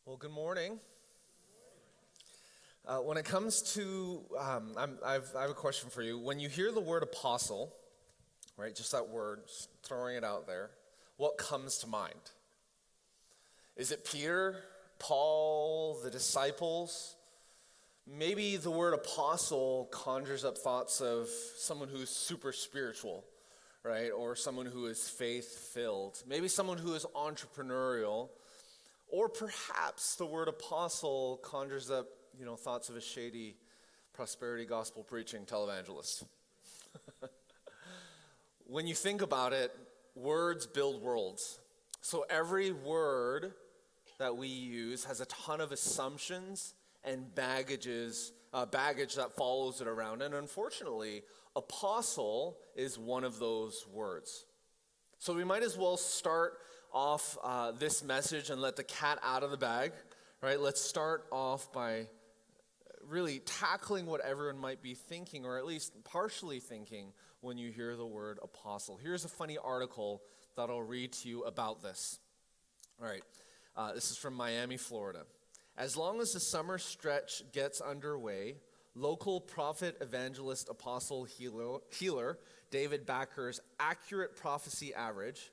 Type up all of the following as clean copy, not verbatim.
Well, good morning. When it comes to, I have a question for you. When you hear the word apostle, right, just that word, just throwing it out there, what comes to mind? Is it Peter, Paul, the disciples? Maybe the word apostle conjures up thoughts of someone who's super spiritual, right, or someone who is faith-filled. Maybe someone who is entrepreneurial. Or perhaps the word apostle conjures up, thoughts of a shady prosperity gospel preaching televangelist. When you think about it, words build worlds. So every word that we use has a ton of assumptions and baggage that follows it around. And unfortunately, apostle is one of those words. So we might as well start off this message and let the cat out of the bag, right? Let's start off by really tackling what everyone might be thinking, or at least partially thinking, when you hear the word apostle. Here's a funny article that I'll read to you about this. All right, this is from Miami, Florida. As long as the summer stretch gets underway, local prophet, evangelist, apostle, healer David Backer's accurate prophecy average,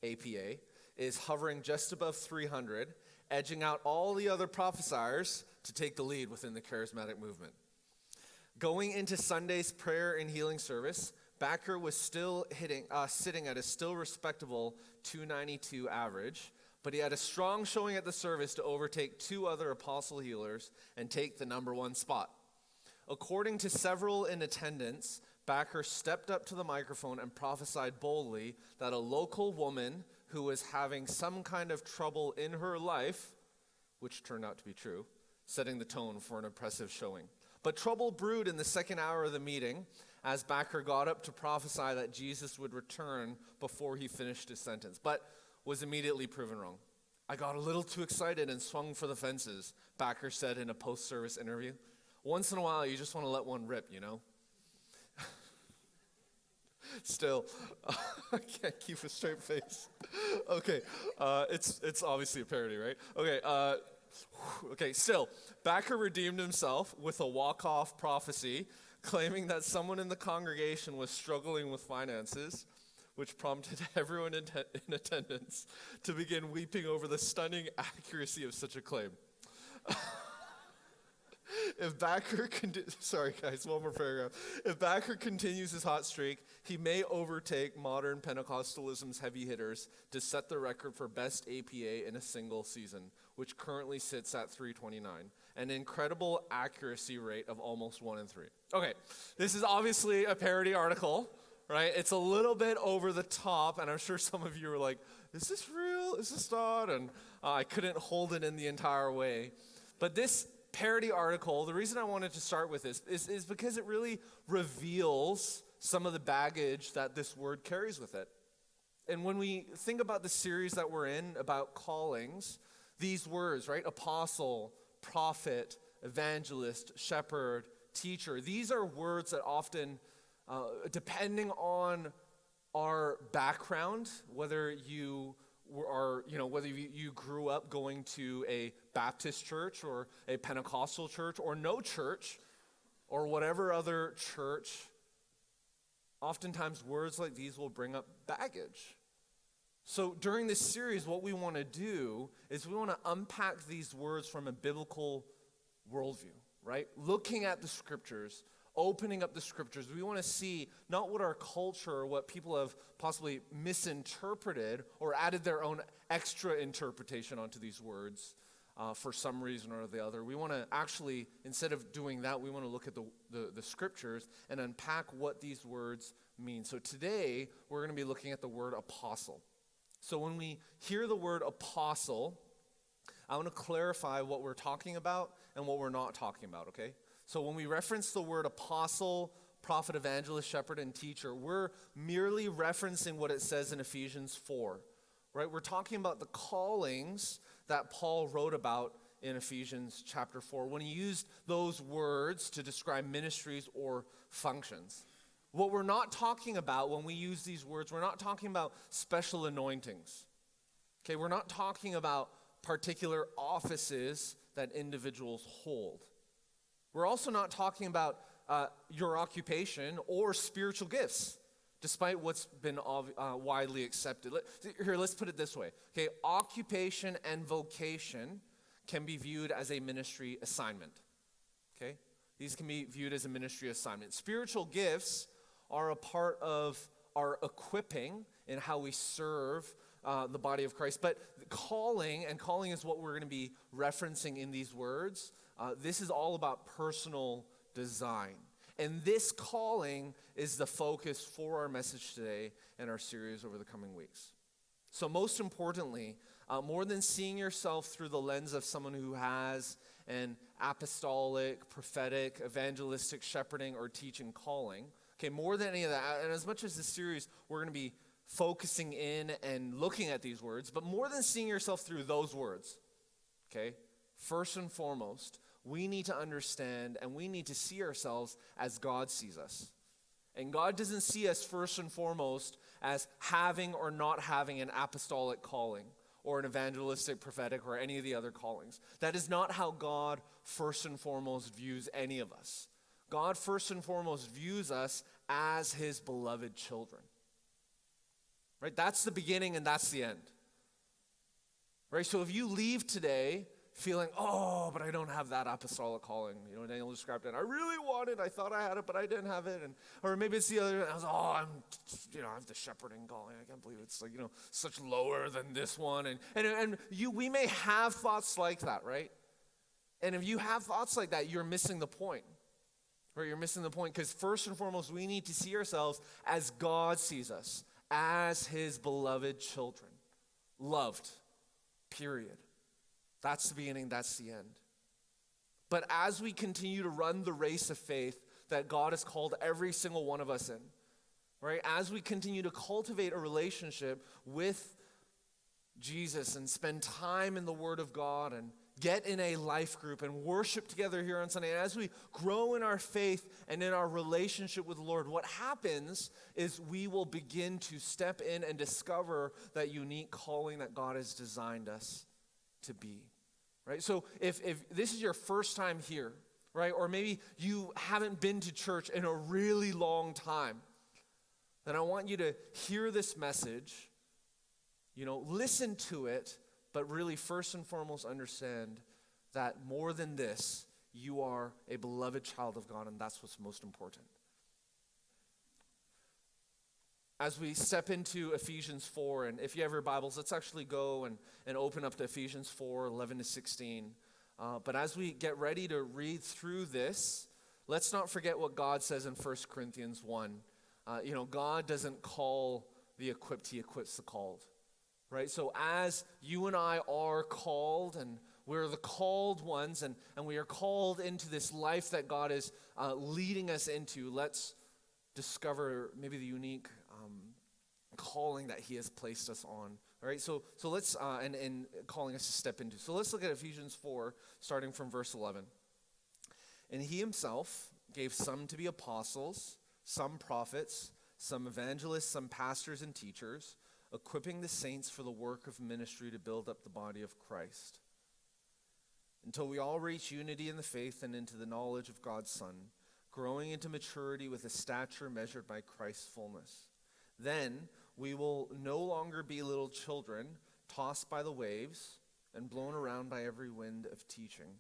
APA, is hovering just above 300, edging out all the other prophesiers to take the lead within the charismatic movement. Going into Sunday's prayer and healing service, Backer was still sitting at a still respectable 292 average, but he had a strong showing at the service to overtake two other apostle healers and take the number one spot. According to several in attendance, Backer stepped up to the microphone and prophesied boldly that a local woman who was having some kind of trouble in her life, which turned out to be true, setting the tone for an impressive showing. But trouble brewed in the second hour of the meeting as Backer got up to prophesy that Jesus would return before he finished his sentence, but was immediately proven wrong. I got a little too excited and swung for the fences, Backer said in a post-service interview. Once in a while, you just want to let one rip, Still, I can't keep a straight face. Okay, it's obviously a parody, right? Okay, still, Backer redeemed himself with a walk-off prophecy, claiming that someone in the congregation was struggling with finances, which prompted everyone in attendance to begin weeping over the stunning accuracy of such a claim. If Backer continues his hot streak, he may overtake modern Pentecostalism's heavy hitters to set the record for best APA in a single season, which currently sits at 329, an incredible accuracy rate of almost 1 in 3. Okay, this is obviously a parody article, right? It's a little bit over the top, and I'm sure some of you are like, is this real? Is this not? And I couldn't hold it in the entire way. But this parody article, the reason I wanted to start with this is because it really reveals some of the baggage that this word carries with it. And when we think about the series that we're in about callings, these words, right, apostle, prophet, evangelist, shepherd, teacher, these are words that often, depending on our background, whether you grew up going to a Baptist church or a Pentecostal church or no church or whatever other church, oftentimes words like these will bring up baggage. So during this series, what we want to do is we want to unpack these words from a biblical worldview, right? Looking at the scriptures, opening up the scriptures. We want to see not what our culture or what people have possibly misinterpreted or added their own extra interpretation onto these words for some reason or the other. We want to actually, instead of doing that, we want to look at the scriptures and unpack what these words mean. So today, we're going to be looking at the word apostle. So when we hear the word apostle, I want to clarify what we're talking about and what we're not talking about, okay? So when we reference the word apostle, prophet, evangelist, shepherd, and teacher, we're merely referencing what it says in Ephesians 4, right? We're talking about the callings that Paul wrote about in Ephesians chapter 4 when he used those words to describe ministries or functions. What we're not talking about when we use these words, we're not talking about special anointings. Okay, we're not talking about particular offices that individuals hold. We're also not talking about your occupation or spiritual gifts, despite what's been widely accepted. Let's put it this way. Okay, occupation and vocation can be viewed as a ministry assignment. Okay, these can be viewed as a ministry assignment. Spiritual gifts are a part of our equipping in how we serve the body of Christ. But calling is what we're going to be referencing in these words. This is all about personal design. And this calling is the focus for our message today and our series over the coming weeks. So most importantly, more than seeing yourself through the lens of someone who has an apostolic, prophetic, evangelistic, shepherding, or teaching calling, okay, more than any of that, and as much as this series, we're going to be focusing in and looking at these words, but more than seeing yourself through those words, okay, first and foremost, we need to understand and we need to see ourselves as God sees us. And God doesn't see us first and foremost as having or not having an apostolic calling or an evangelistic, prophetic, or any of the other callings. That is not how God first and foremost views any of us. God first and foremost views us as his beloved children. Right? That's the beginning and that's the end. Right? So if you leave today feeling, oh, but I don't have that apostolic calling. You know, Daniel described it. I really want it. I thought I had it, but I didn't have it. Or maybe it's the other. I was, I have the shepherding calling. I can't believe it's like, such lower than this one. And we may have thoughts like that, right? And if you have thoughts like that, you're missing the point. Right? You're missing the point because first and foremost, we need to see ourselves as God sees us, as his beloved children. Loved. Period. That's the beginning, that's the end. But as we continue to run the race of faith that God has called every single one of us in, right? As we continue to cultivate a relationship with Jesus and spend time in the Word of God and get in a life group and worship together here on Sunday, and as we grow in our faith and in our relationship with the Lord, what happens is we will begin to step in and discover that unique calling that God has designed us to be, right? So if this is your first time here, right, or maybe you haven't been to church in a really long time, then I want you to hear this message, listen to it, but really first and foremost understand that more than this, you are a beloved child of God, and that's what's most important. As we step into Ephesians 4, and if you have your Bibles, let's actually go and open up to Ephesians 4, 11 to 16. But as we get ready to read through this, let's not forget what God says in 1 Corinthians 1. God doesn't call the equipped, he equips the called. Right? So as you and I are called, and we're the called ones, and we are called into this life that God is leading us into, let's discover maybe the unique calling that he has placed us on. All right, so let's, and calling us to step into. So let's look at Ephesians 4, starting from verse 11. And he himself gave some to be apostles, some prophets, some evangelists, some pastors and teachers, equipping the saints for the work of ministry to build up the body of Christ, until we all reach unity in the faith and into the knowledge of God's Son, growing into maturity with a stature measured by Christ's fullness. Then we will no longer be little children, tossed by the waves and blown around by every wind of teaching,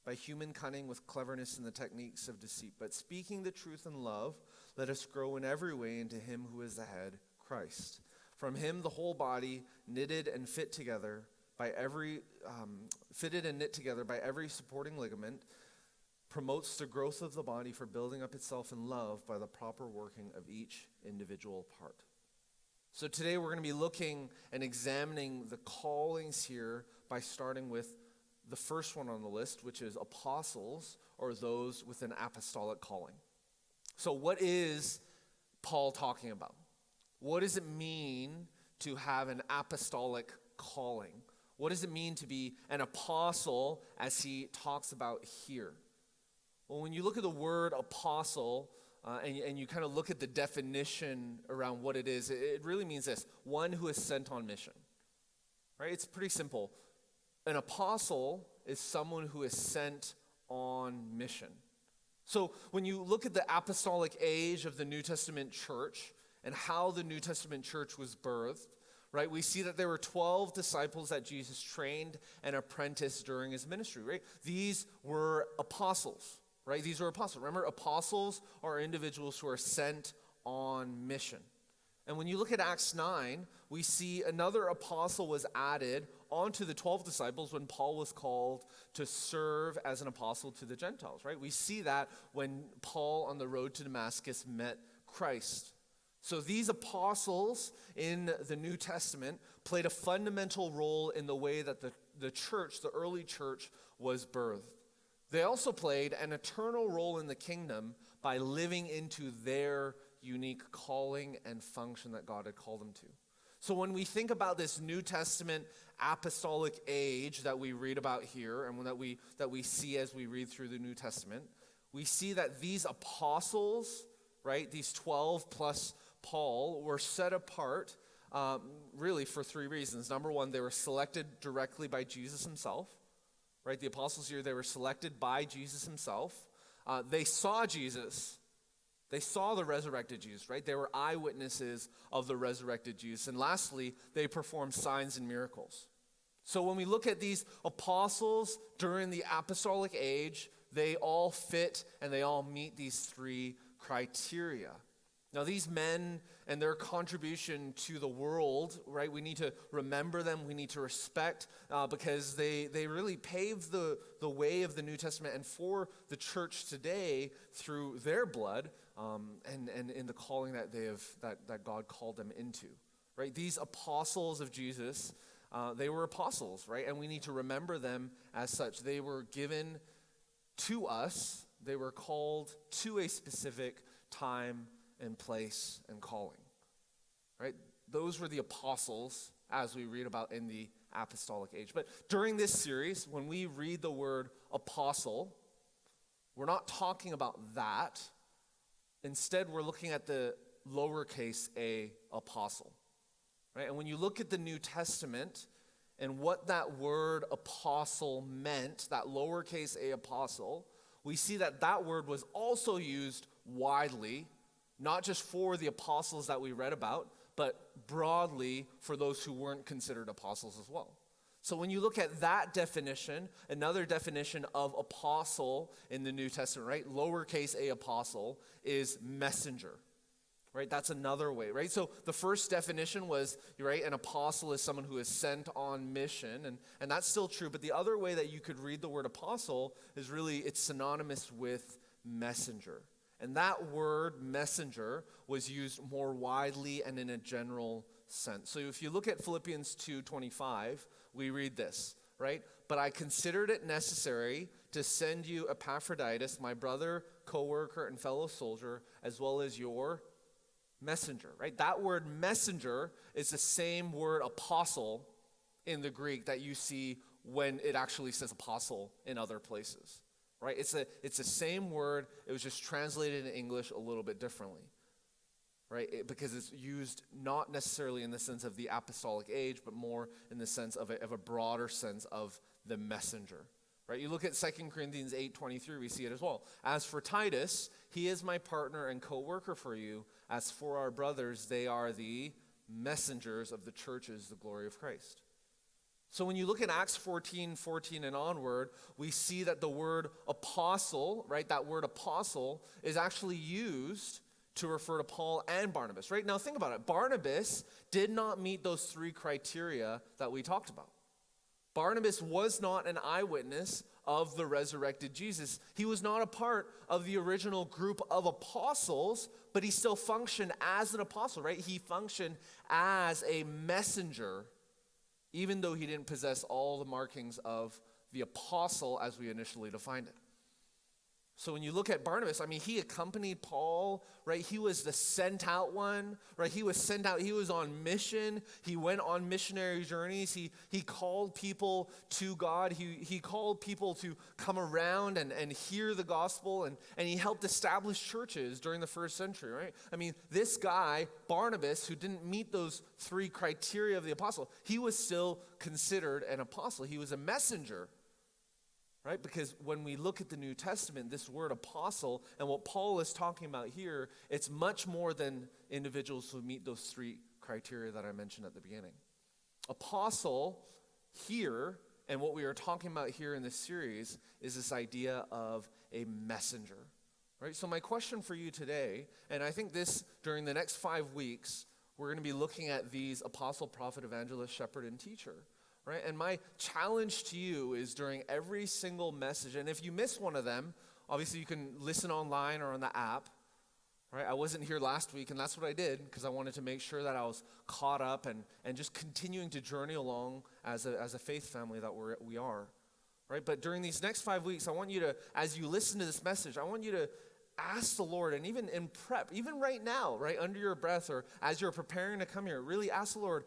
by human cunning with cleverness in the techniques of deceit. But speaking the truth in love, let us grow in every way into him who is the head, Christ. From him the whole body, knitted and fit together by every fitted and knit together by every supporting ligament, promotes the growth of the body for building up itself in love by the proper working of each individual part. So today we're going to be looking and examining the callings here by starting with the first one on the list, which is apostles, or those with an apostolic calling. So what is Paul talking about? What does it mean to have an apostolic calling? What does it mean to be an apostle as he talks about here? Well, when you look at the word apostle, and you kind of look at the definition around what it is, it really means this: one who is sent on mission. Right? It's pretty simple. An apostle is someone who is sent on mission. So when you look at the apostolic age of the New Testament church and how the New Testament church was birthed, right, we see that there were 12 disciples that Jesus trained and apprenticed during his ministry, right? These were apostles, right? These were apostles. Remember, apostles are individuals who are sent on mission. And when you look at Acts 9, we see another apostle was added onto the 12 disciples when Paul was called to serve as an apostle to the Gentiles, right? We see that when Paul on the road to Damascus met Christ. So these apostles in the New Testament played a fundamental role in the way that the church, the early church, was birthed. They also played an eternal role in the kingdom by living into their unique calling and function that God had called them to. So when we think about this New Testament apostolic age that we read about here and that we see as we read through the New Testament, we see that these apostles, right, these 12 plus Paul, were set apart really for three reasons. Number one, they were selected directly by Jesus himself, right? The apostles here, they were selected by Jesus himself. They saw Jesus. They saw the resurrected Jesus, right? They were eyewitnesses of the resurrected Jesus. And lastly, they performed signs and miracles. So when we look at these apostles during the apostolic age, they all fit and they all meet these three criteria. Now, these men and their contribution to the world, right, we need to remember them, we need to respect, because they really paved the way of the New Testament and for the church today through their blood and in the calling that that God called them into, right? These apostles of Jesus, they were apostles, right? And we need to remember them as such. They were given to us, they were called to a specific time and place and calling, right? Those were the apostles as we read about in the apostolic age. But during this series, when we read the word apostle, we're not talking about that. Instead, we're looking at the lowercase a apostle, right? And when you look at the New Testament and what that word apostle meant, that lowercase a apostle, we see that that word was also used widely, not just for the apostles that we read about, but broadly for those who weren't considered apostles as well. So when you look at that definition, another definition of apostle in the New Testament, right? Lowercase a apostle is messenger, right? That's another way, right? So the first definition was, right, an apostle is someone who is sent on mission, and that's still true. But the other way that you could read the word apostle is really, it's synonymous with messenger. And that word messenger was used more widely and in a general sense. So if you look at Philippians 2:25, we read this, right? But I considered it necessary to send you Epaphroditus, my brother, co-worker, and fellow soldier, as well as your messenger, right? That word messenger is the same word apostle in the Greek that you see when it actually says apostle in other places. Right? It's the same word. It was just translated in English a little bit differently, right? Because it's used not necessarily in the sense of the apostolic age, but more in the sense of a broader sense of the messenger, right? You look at 2 Corinthians 8:23, we see it as well. As for Titus, he is my partner and co-worker for you. As for our brothers, they are the messengers of the churches, the glory of Christ. So when you look at Acts 14:14 and onward, we see that the word apostle, right, that word apostle is actually used to refer to Paul and Barnabas, right? Now think about it. Barnabas did not meet those three criteria that we talked about. Barnabas was not an eyewitness of the resurrected Jesus. He was not a part of the original group of apostles, but he still functioned as an apostle, right? He functioned as a messenger, even though he didn't possess all the markings of the apostle as we initially defined it. So when you look at Barnabas, I mean, he accompanied Paul, right? He was the sent out one, right? He was sent out. He was on mission. He went on missionary journeys. He called people to God. He called people to come around and hear the gospel, and he helped establish churches during the first century, right? I mean, this guy, Barnabas, who didn't meet those three criteria of the apostle, he was still considered an apostle. He was a messenger. Right? Because when we look at the New Testament, this word apostle and what Paul is talking about here, it's much more than individuals who meet those three criteria that I mentioned at the beginning. Apostle here, and what we are talking about here in this series, is this idea of a messenger. Right? So my question for you today, and I think this during the next 5 weeks, we're going to be looking at these apostle, prophet, evangelist, shepherd, and teacher. Right? And my challenge to you is during every single message, and if you miss one of them, obviously you can listen online or on the app. Right? I wasn't here last week, and that's what I did because I wanted to make sure that I was caught up and just continuing to journey along as a faith family that we are. Right? But during these next 5 weeks, I want you to, as you listen to this message, I want you to ask the Lord, and even in prep, even right now, right, under your breath or as you're preparing to come here, really ask the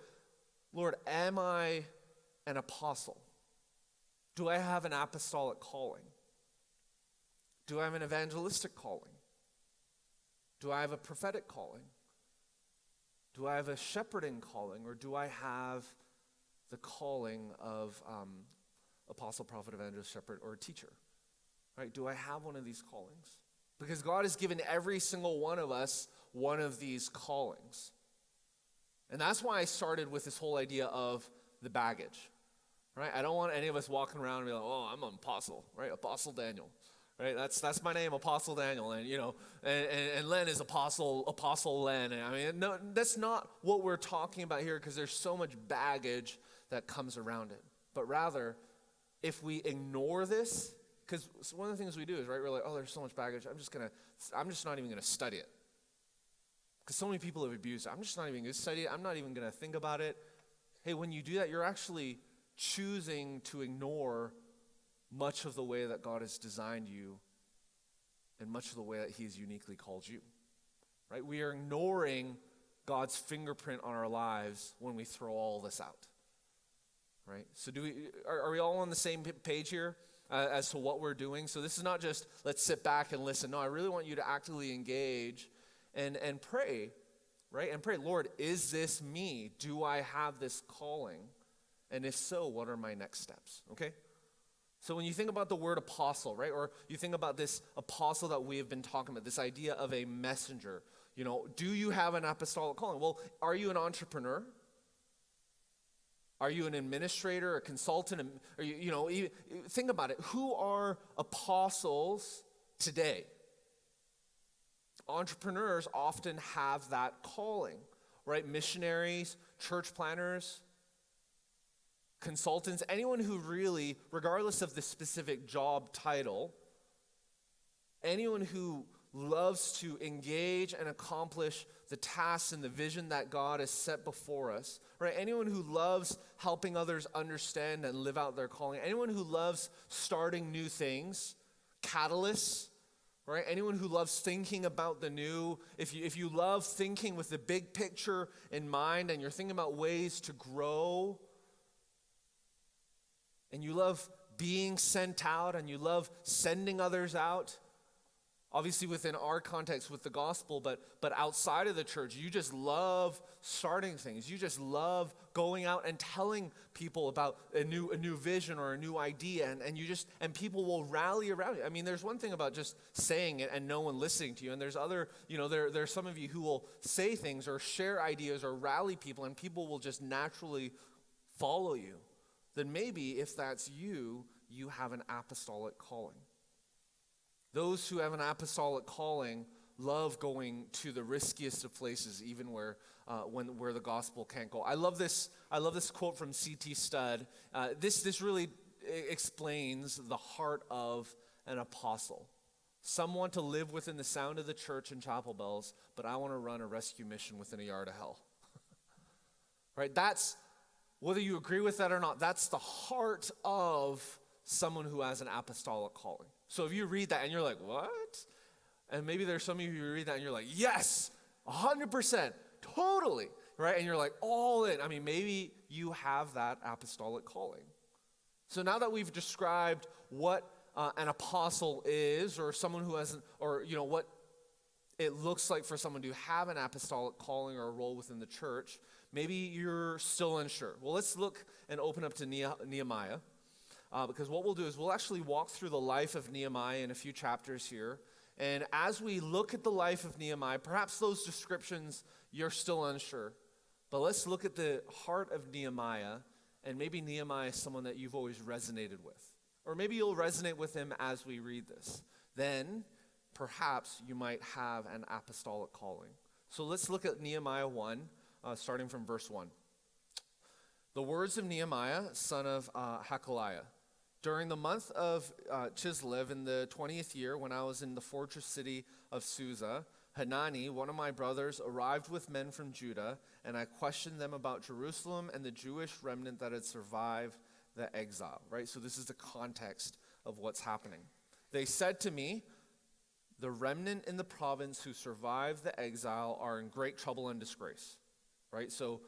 Lord, am I an apostle? Do I have an apostolic calling? Do I have an evangelistic calling? Do I have a prophetic calling? Do I have a shepherding calling? Or do I have the calling of apostle, prophet, evangelist, shepherd, or teacher? Right? Do I have one of these callings? Because God has given every single one of us one of these callings. And that's why I started with this whole idea of the baggage. Right? I don't want any of us walking around and be like, oh, I'm an apostle, right? Apostle Daniel, right? That's my name, Apostle Daniel, and and Len is Apostle Len. And I mean, no, that's not what we're talking about here, because there's so much baggage that comes around it. But rather, if we ignore this, because one of the things we do is, right, we're like, oh, there's so much baggage, I'm just not even gonna study it. Because so many people have abused it. I'm just not even gonna study it. I'm not even gonna think about it. Hey, when you do that, you're actually choosing to ignore much of the way that God has designed you and much of the way that he has uniquely called you, right? We are ignoring God's fingerprint on our lives when we throw all this out, right? So are we all on the same page here as to what we're doing? So this is not just let's sit back and listen. No, I really want you to actively engage and pray, right? And pray, Lord, is this me? Do I have this calling? And if so, what are my next steps? Okay? So when you think about the word apostle, right? Or you think about this apostle that we have been talking about, this idea of a messenger. Do you have an apostolic calling? Well, are you an entrepreneur? Are you an administrator, a consultant? Are you think about it. Who are apostles today? Entrepreneurs often have that calling, right? Missionaries, church planners, consultants, anyone who really, regardless of the specific job title, anyone who loves to engage and accomplish the tasks and the vision that God has set before us, right? Anyone who loves helping others understand and live out their calling, anyone who loves starting new things, catalysts, right? Anyone who loves thinking about the new, if you love thinking with the big picture in mind and you're thinking about ways to grow, and you love being sent out and you love sending others out, obviously within our context with the gospel, but outside of the church, you just love starting things. You just love going out and telling people about a new vision or a new idea, and people will rally around you. I mean, there's one thing about just saying it and no one listening to you, and there's other, there's some of you who will say things or share ideas or rally people, and people will just naturally follow you. Then maybe if that's you, you have an apostolic calling. Those who have an apostolic calling love going to the riskiest of places, even where the gospel can't go. I love this quote from C.T. Studd. This really explains the heart of an apostle. Some want to live within the sound of the church and chapel bells, but I want to run a rescue mission within a yard of hell. Right? That's, whether you agree with that or not, that's the heart of someone who has an apostolic calling. So if you read that and you're like, what? And maybe there's some of you who read that and you're like, yes, 100%, totally, right? And you're like, all in. I mean, maybe you have that apostolic calling. So now that we've described what an apostle is, or someone who hasn't, or what it looks like for someone to have an apostolic calling or a role within the church, maybe you're still unsure. Well, let's look and open up to Nehemiah, because what we'll do is we'll actually walk through the life of Nehemiah in a few chapters here. And as we look at the life of Nehemiah, perhaps those descriptions you're still unsure, but let's look at the heart of Nehemiah, and maybe Nehemiah is someone that you've always resonated with. Or maybe you'll resonate with him as we read this. Then, perhaps you might have an apostolic calling. So let's look at Nehemiah 1, starting from verse 1. The words of Nehemiah, son of Hakaliah. During the month of Chislev in the 20th year, when I was in the fortress city of Susa, Hanani, one of my brothers, arrived with men from Judah, and I questioned them about Jerusalem and the Jewish remnant that had survived the exile, right? So this is the context of what's happening. They said to me, the remnant in the province who survived the exile are in great trouble and disgrace, right? So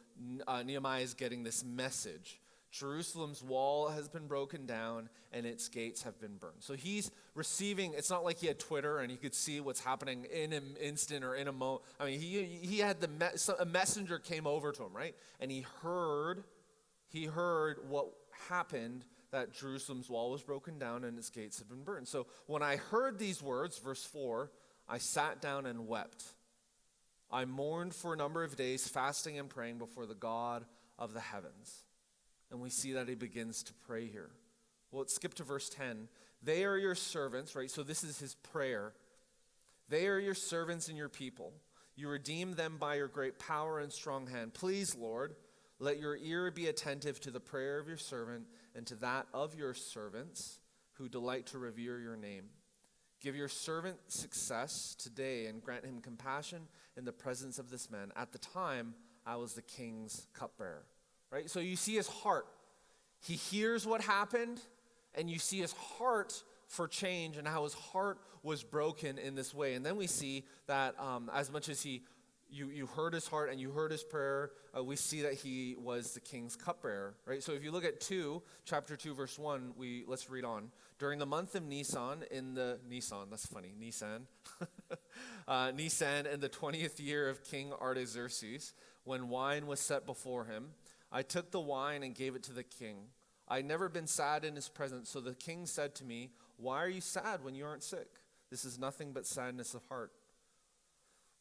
Nehemiah is getting this message. Jerusalem's wall has been broken down and its gates have been burned. So he's receiving, it's not like he had Twitter and he could see what's happening in an instant or in a moment. I mean, he had a messenger came over to him, right? And he heard what happened, that Jerusalem's wall was broken down and its gates had been burned. So when I heard these words, verse 4, I sat down and wept. I mourned for a number of days, fasting and praying before the God of the heavens. And we see that he begins to pray here. Well, let's skip to verse 10. They are your servants, right? So this is his prayer. They are your servants and your people. You redeem them by your great power and strong hand. Please, Lord, let your ear be attentive to the prayer of your servant and to that of your servants who delight to revere your name. Give your servant success today and grant him compassion in the presence of this man. At the time, I was the king's cupbearer. Right? So you see his heart. He hears what happened, and you see his heart for change and how his heart was broken in this way. And then we see that as much as you heard his heart and you heard his prayer, we see that he was the king's cupbearer. Right? So if you look at chapter 2, verse 1, let's read on. During the month of Nisan, Nisan in the 20th year of King Artaxerxes, when wine was set before him, I took the wine and gave it to the king. I had never been sad in his presence, so the king said to me, why are you sad when you aren't sick? This is nothing but sadness of heart.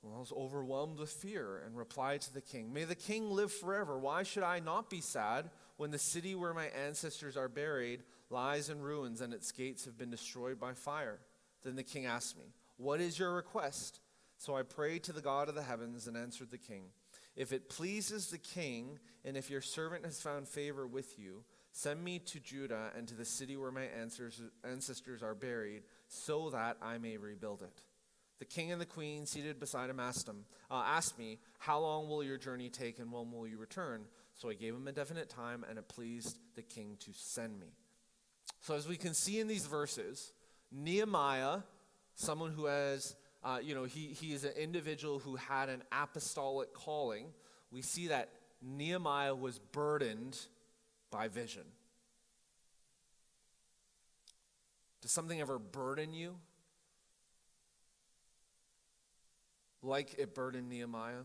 Well, I was overwhelmed with fear and replied to the king, may the king live forever. Why should I not be sad when the city where my ancestors are buried lies in ruins and its gates have been destroyed by fire? Then the king asked me, what is your request? So I prayed to the God of the heavens and answered the king, if it pleases the king, and if your servant has found favor with you, send me to Judah and to the city where my ancestors are buried, so that I may rebuild it. The king and the queen, seated beside him, asked me, how long will your journey take and when will you return? So I gave him a definite time, and it pleased the king to send me. So as we can see in these verses, Nehemiah, someone who has he is an individual who had an apostolic calling. We see that Nehemiah was burdened by vision. Does something ever burden you? Like it burdened Nehemiah?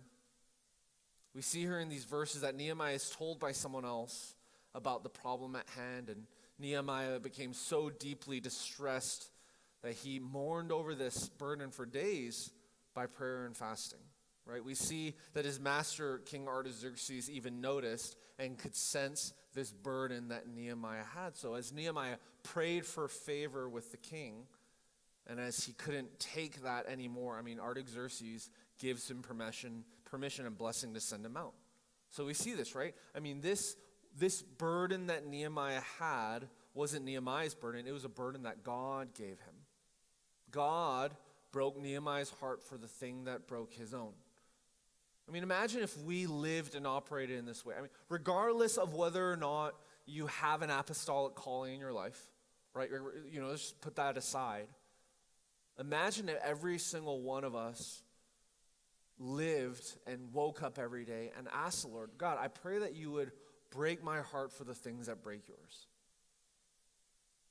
We see here in these verses that Nehemiah is told by someone else about the problem at hand, and Nehemiah became so deeply distressed that he mourned over this burden for days by prayer and fasting, right? We see that his master, King Artaxerxes, even noticed and could sense this burden that Nehemiah had. So as Nehemiah prayed for favor with the king, and as he couldn't take that anymore, Artaxerxes gives him permission and blessing to send him out. So we see this, right? This burden that Nehemiah had wasn't Nehemiah's burden. It was a burden that God gave him. God broke Nehemiah's heart for the thing that broke his own. Imagine if we lived and operated in this way. Regardless of whether or not you have an apostolic calling in your life, right? Let's put that aside. Imagine if every single one of us lived and woke up every day and asked the Lord, God, I pray that you would break my heart for the things that break yours.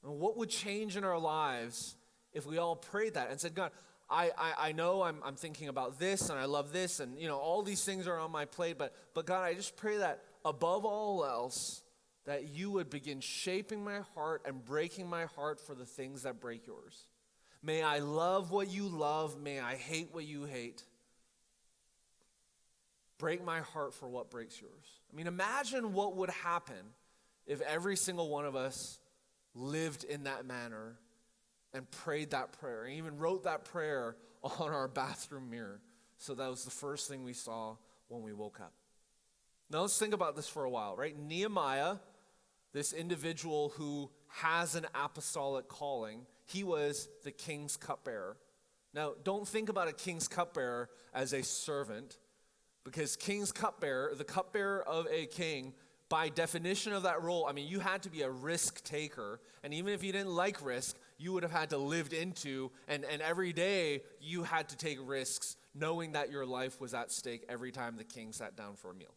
And what would change in our lives if we all prayed that and said, God, I know I'm thinking about this and I love this and all these things are on my plate, but God, I just pray that above all else, that you would begin shaping my heart and breaking my heart for the things that break yours. May I love what you love, may I hate what you hate. Break my heart for what breaks yours. I mean, imagine what would happen if every single one of us lived in that manner and prayed that prayer, and even wrote that prayer on our bathroom mirror. So that was the first thing we saw when we woke up. Now let's think about this for a while, right? Nehemiah, this individual who has an apostolic calling, he was the king's cupbearer. Now, don't think about a king's cupbearer as a servant, because king's cupbearer, the cupbearer of a king, by definition of that role, I mean, you had to be a risk taker. And even if you didn't like risk, you would have had to live into, and every day you had to take risks, knowing that your life was at stake every time the king sat down for a meal.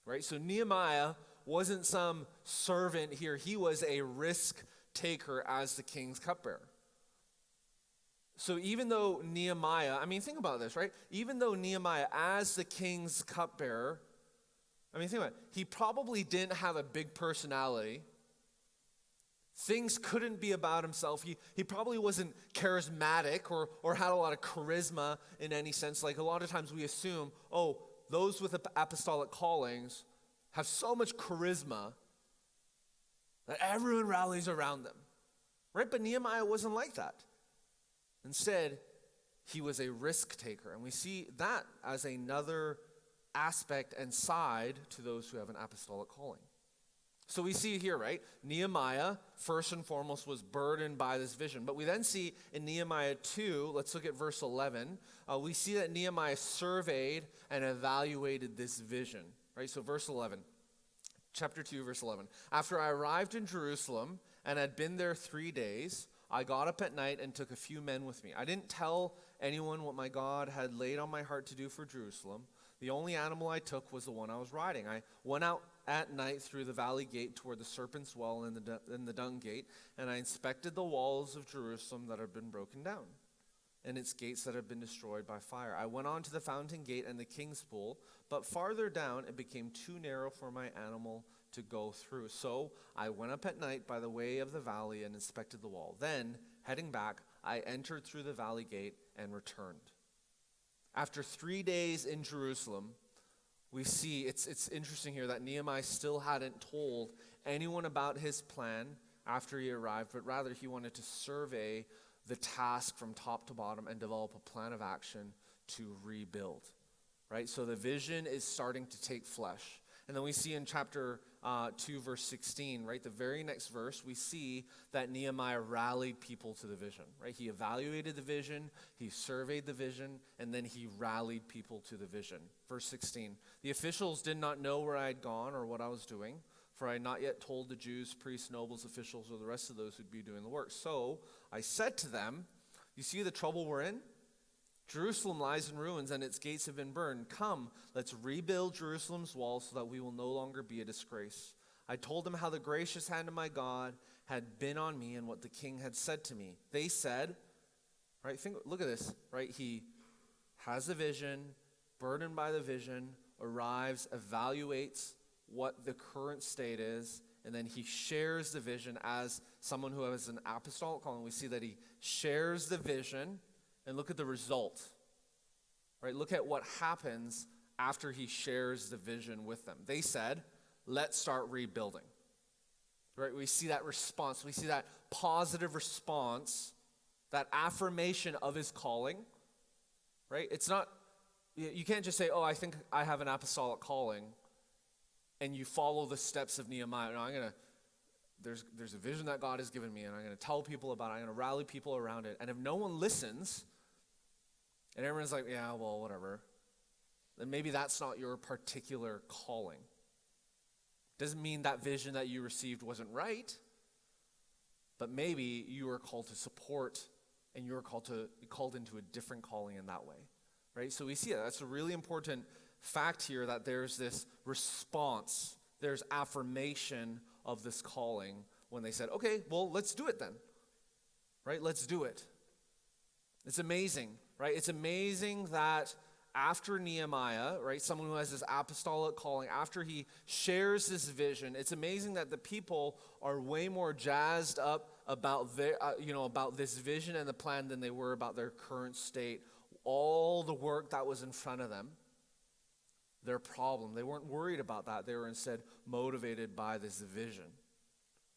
Right? So Nehemiah wasn't some servant here. He was a risk taker as the king's cupbearer. So even though Nehemiah, I mean, think about this, right? Even though Nehemiah, as the king's cupbearer, I mean, think about it. He probably didn't have a big personality. Things couldn't be about himself. He probably wasn't charismatic or had a lot of charisma in any sense. Like a lot of times we assume, those with apostolic callings have so much charisma that everyone rallies around them. Right? But Nehemiah wasn't like that. Instead, he was a risk taker. And we see that as another aspect and side to those who have an apostolic calling. So we see here, right? Nehemiah, first and foremost, was burdened by this vision. But we then see in Nehemiah 2, let's look at verse 11, we see that Nehemiah surveyed and evaluated this vision, right? So verse 11, chapter 2, verse 11. After I arrived in Jerusalem and had been there 3 days, I got up at night and took a few men with me. I didn't tell anyone what my God had laid on my heart to do for Jerusalem. The only animal I took was the one I was riding. I went out at night through the valley gate toward the serpent's well and the dung gate, and I inspected the walls of Jerusalem that had been broken down, and its gates that had been destroyed by fire. I went on to the fountain gate and the king's pool, but farther down it became too narrow for my animal to go through. So I went up at night by the way of the valley and inspected the wall. Then, heading back, I entered through the valley gate and returned. After 3 days in Jerusalem, we see, it's interesting here that Nehemiah still hadn't told anyone about his plan after he arrived, but rather he wanted to survey the task from top to bottom and develop a plan of action to rebuild, right? So the vision is starting to take flesh. And then we see in chapter 2, verse 16, right, the very next verse, we see that Nehemiah rallied people to the vision, right? He evaluated the vision, he surveyed the vision, and then he rallied people to the vision. Verse 16, the officials did not know where I had gone or what I was doing, for I had not yet told the Jews, priests, nobles, officials, or the rest of those who'd be doing the work. So I said to them, you see the trouble we're in? Jerusalem lies in ruins and its gates have been burned. Come, let's rebuild Jerusalem's walls so that we will no longer be a disgrace. I told them how the gracious hand of my God had been on me and what the king had said to me. They said, right, look at this, right? He has a vision, burdened by the vision, arrives, evaluates what the current state is, and then he shares the vision as someone who has an apostolic calling. We see that he shares the vision. And look at the result, right? Look at what happens after he shares the vision with them. They said, let's start rebuilding, right? We see that response. We see that positive response, that affirmation of his calling, right? It's not, you can't just say, I think I have an apostolic calling, and you follow the steps of Nehemiah. No, there's a vision that God has given me, and I'm going to tell people about it. I'm going to rally people around it. And if no one listens, and everyone's like, yeah, well, whatever, then maybe that's not your particular calling. Doesn't mean that vision that you received wasn't right. But maybe you are called to support, and you're called into a different calling in that way, right? So we see that. That's a really important fact here, that there's this response, there's affirmation of this calling when they said, okay, well, let's do it then, right? Let's do it. It's amazing, right? It's amazing that after Nehemiah, right, someone who has this apostolic calling, after he shares this vision, it's amazing that the people are way more jazzed up about their, about this vision and the plan than they were about their current state. All the work that was in front of them, their problem. They weren't worried about that. They were instead motivated by this vision,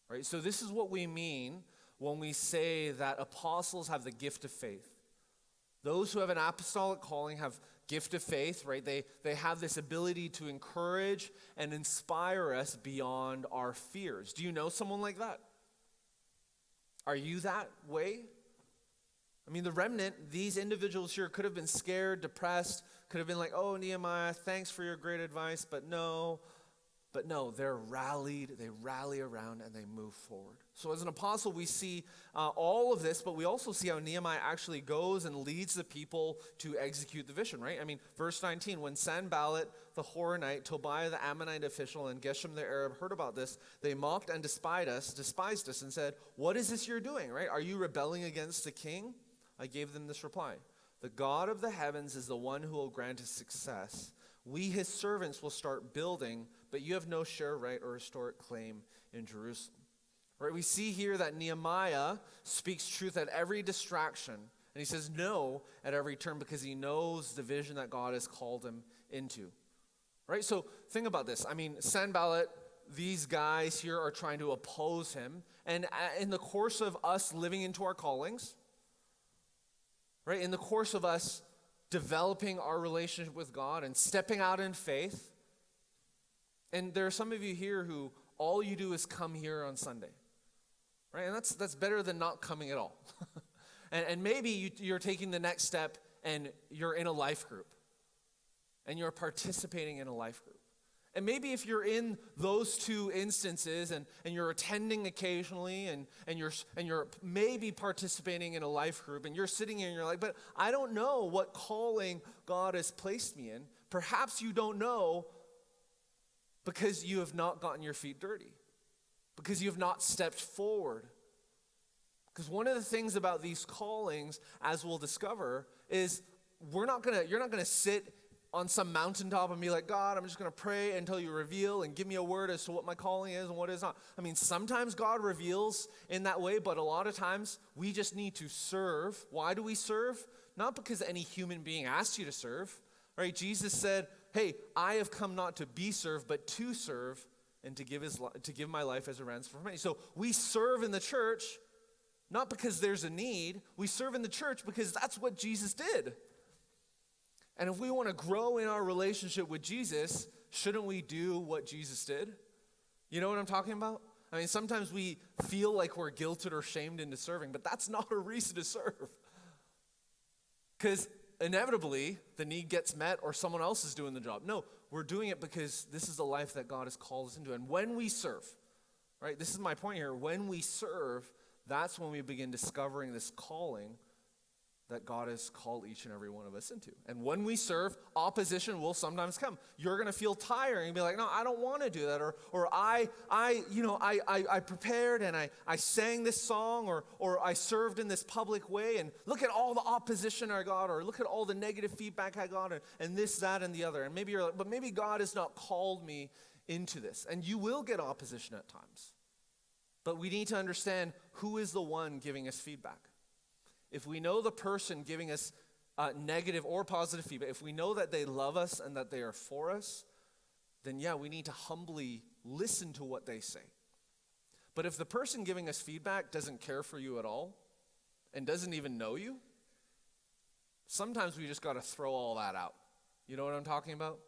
right? So this is what we mean when we say that apostles have the gift of faith. Those who have an apostolic calling have gift of faith, right? They have this ability to encourage and inspire us beyond our fears. Do you know someone like that? Are you that way? I mean, the remnant, these individuals here could have been scared, depressed, could have been like, oh, Nehemiah, thanks for your great advice, but no, they rally around and they move forward. So as an apostle, we see all of this, but we also see how Nehemiah actually goes and leads the people to execute the vision, right? I mean, verse 19, when Sanballat the Horonite, Tobiah the Ammonite official, and Geshem the Arab heard about this, they mocked and despised us and said, what is this you're doing, right? Are you rebelling against the king? I gave them this reply. The God of the heavens is the one who will grant us success. We, his servants, will start building, but you have no share, right, or historic claim in Jerusalem. Right? We see here that Nehemiah speaks truth at every distraction, and he says no at every turn because he knows the vision that God has called him into. Right? So think about this. I mean, Sanballat, these guys here are trying to oppose him, and in the course of us living into our callings, right, in the course of us developing our relationship with God and stepping out in faith. And there are some of you here who all you do is come here on Sunday, right? And that's better than not coming at all. and maybe you're taking the next step and you're in a life group and you're participating in a life group. And maybe if you're in those two instances and you're attending occasionally and you're maybe participating in a life group and you're sitting here and you're like, but I don't know what calling God has placed me in. Perhaps you don't know because you have not gotten your feet dirty, because you have not stepped forward. Because one of the things about these callings, as we'll discover, is you're not gonna sit on some mountaintop and be like, God, I'm just going to pray until you reveal and give me a word as to what my calling is and what is not. I mean, sometimes God reveals in that way, but a lot of times we just need to serve. Why do we serve? Not because any human being asked you to serve, right? Jesus said, hey, I have come not to be served, but to serve and to give my life as a ransom for many. So we serve in the church, not because there's a need. We serve in the church because that's what Jesus did. And if we want to grow in our relationship with Jesus, shouldn't we do what Jesus did? You know what I'm talking about? I mean, sometimes we feel like we're guilted or shamed into serving, but that's not a reason to serve. Because inevitably, the need gets met or someone else is doing the job. No, we're doing it because this is the life that God has called us into. And when we serve, right, this is my point here, when we serve, that's when we begin discovering this calling that God has called each and every one of us into. And when we serve, opposition will sometimes come. You're going to feel tired and be like, no, I don't want to do that. Or I prepared and I sang this song or I served in this public way and look at all the opposition I got or look at all the negative feedback I got and this, that, and the other. And maybe you're like, but maybe God has not called me into this. And you will get opposition at times. But we need to understand who is the one giving us feedback. If we know the person giving us negative or positive feedback, if we know that they love us and that they are for us, then yeah, we need to humbly listen to what they say. But if the person giving us feedback doesn't care for you at all and doesn't even know you, sometimes we just got to throw all that out. You know what I'm talking about?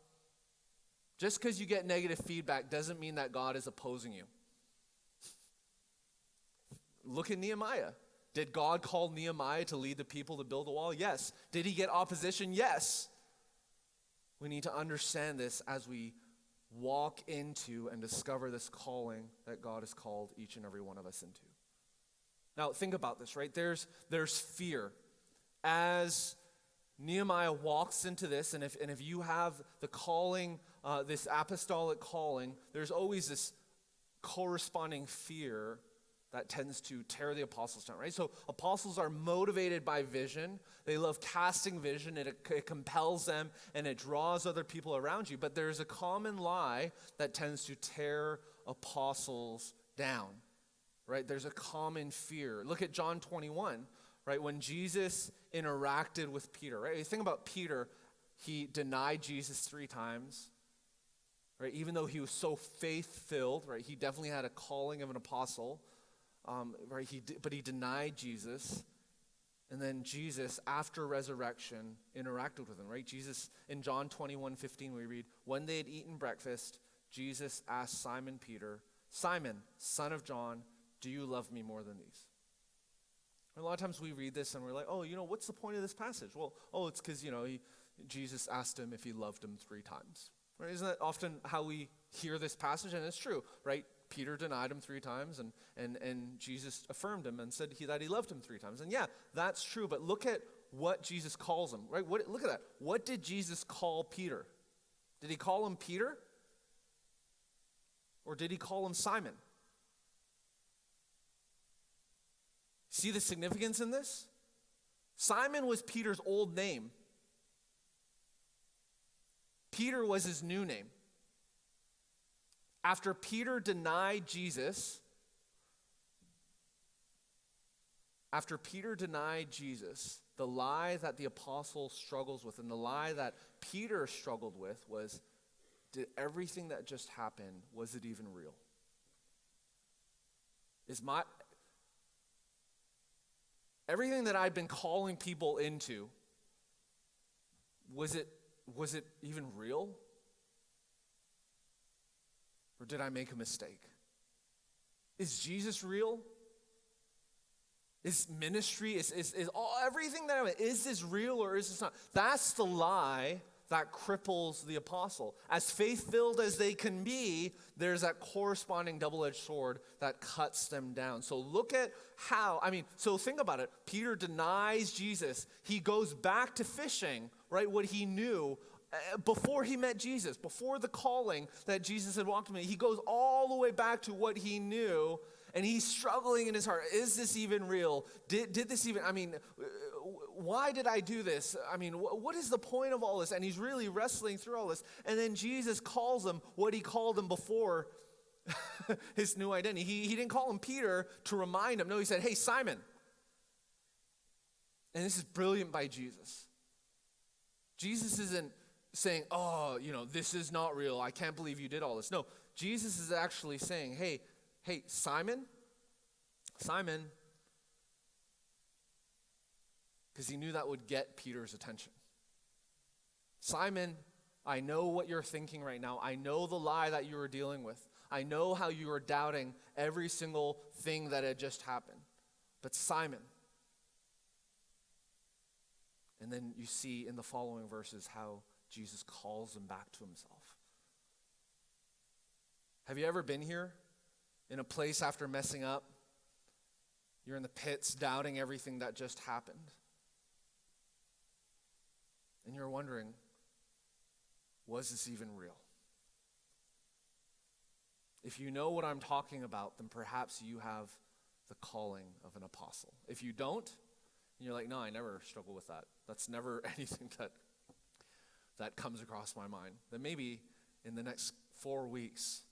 Just because you get negative feedback doesn't mean that God is opposing you. Look at Nehemiah. Did God call Nehemiah to lead the people to build a wall? Yes. Did he get opposition? Yes. We need to understand this as we walk into and discover this calling that God has called each and every one of us into. Now, think about this, right? There's fear. As Nehemiah walks into this, and if you have the calling, this apostolic calling, there's always this corresponding fear that tends to tear the apostles down, right? So apostles are motivated by vision. They love casting vision. It compels them, and it draws other people around you. But there's a common lie that tends to tear apostles down, right? There's a common fear. Look at John 21, right? When Jesus interacted with Peter, right? You think about Peter, he denied Jesus 3 times, right? Even though he was so faith-filled, right? He definitely had a calling of an apostle, right? But he denied Jesus. And then Jesus, after resurrection, interacted with him, right? Jesus, in John 21:15, we read, when they had eaten breakfast, Jesus asked Simon Peter, Simon, son of John, do you love me more than these? A lot of times we read this and we're like, oh, what's the point of this passage? Well, it's because, Jesus asked him if he loved him 3 times. Right? Isn't that often how we hear this passage? And it's true, right? Peter denied him 3 times, and Jesus affirmed him and said that he loved him 3 times. And yeah, that's true, but look at what Jesus calls him, right? Look at that. What did Jesus call Peter? Did he call him Peter? Or did he call him Simon? See the significance in this? Simon was Peter's old name. Peter was his new name. After Peter denied Jesus, the lie that the apostle struggles with, and the lie that Peter struggled with was, did everything that just happened, was it even real? Everything that I'd been calling people into, was it even real? Or did I make a mistake? Is Jesus real? Is ministry, is everything that is this real or is this not? That's the lie that cripples the apostle. As faith-filled as they can be, there's that corresponding double-edged sword that cuts them down. So look at so think about it. Peter denies Jesus. He goes back to fishing, right? What he knew before he met Jesus, before the calling that Jesus had walked him in. He goes all the way back to what he knew, and he's struggling in his heart. Is this even real? Did this even, why did I do this? What is the point of all this? And he's really wrestling through all this. And then Jesus calls him what he called him before his new identity. He didn't call him Peter to remind him. No, he said, hey, Simon. And this is brilliant by Jesus. Jesus isn't saying, this is not real. I can't believe you did all this. No, Jesus is actually saying, hey, Simon, because he knew that would get Peter's attention. Simon, I know what you're thinking right now. I know the lie that you were dealing with. I know how you were doubting every single thing that had just happened. But Simon, and then you see in the following verses how Jesus calls him back to himself. Have you ever been here in a place after messing up? You're in the pits doubting everything that just happened. And you're wondering, was this even real? If you know what I'm talking about, then perhaps you have the calling of an apostle. If you don't, and you're like, no, I never struggle with that. That's never anything that comes across my mind. Then maybe in the next 4 weeks,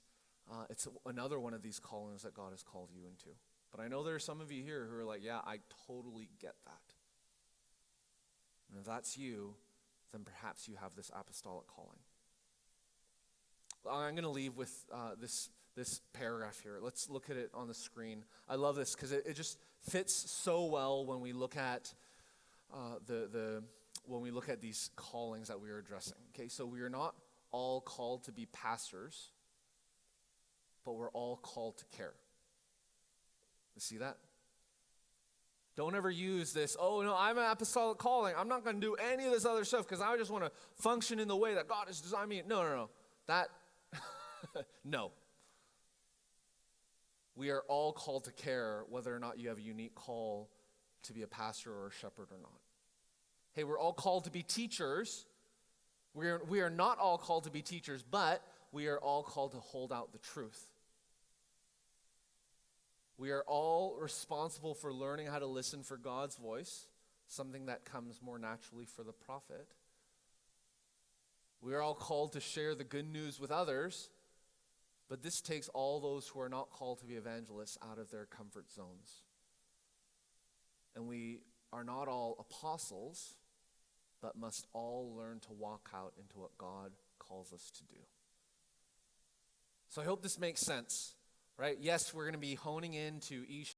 it's another one of these callings that God has called you into. But I know there are some of you here who are like, yeah, I totally get that. And if that's you, then perhaps you have this apostolic calling. I'm going to leave with this paragraph here. Let's look at it on the screen. I love this because it just fits so well when we look at when we look at these callings that we are addressing. Okay, so we are not all called to be pastors, but we're all called to care. You see that? Don't ever use this, oh no, I'm an apostolic calling. I'm not going to do any of this other stuff because I just want to function in the way that God has designed me. No. No. we are all called to care whether or not you have a unique call to be a pastor or a shepherd or not. Hey, we're all called to be teachers. We are not all called to be teachers, but we are all called to hold out the truth. We are all responsible for learning how to listen for God's voice, something that comes more naturally for the prophet. We are all called to share the good news with others, but this takes all those who are not called to be evangelists out of their comfort zones. And we are not all apostles, but must all learn to walk out into what God calls us to do. So I hope this makes sense, right? Yes, we're going to be honing into each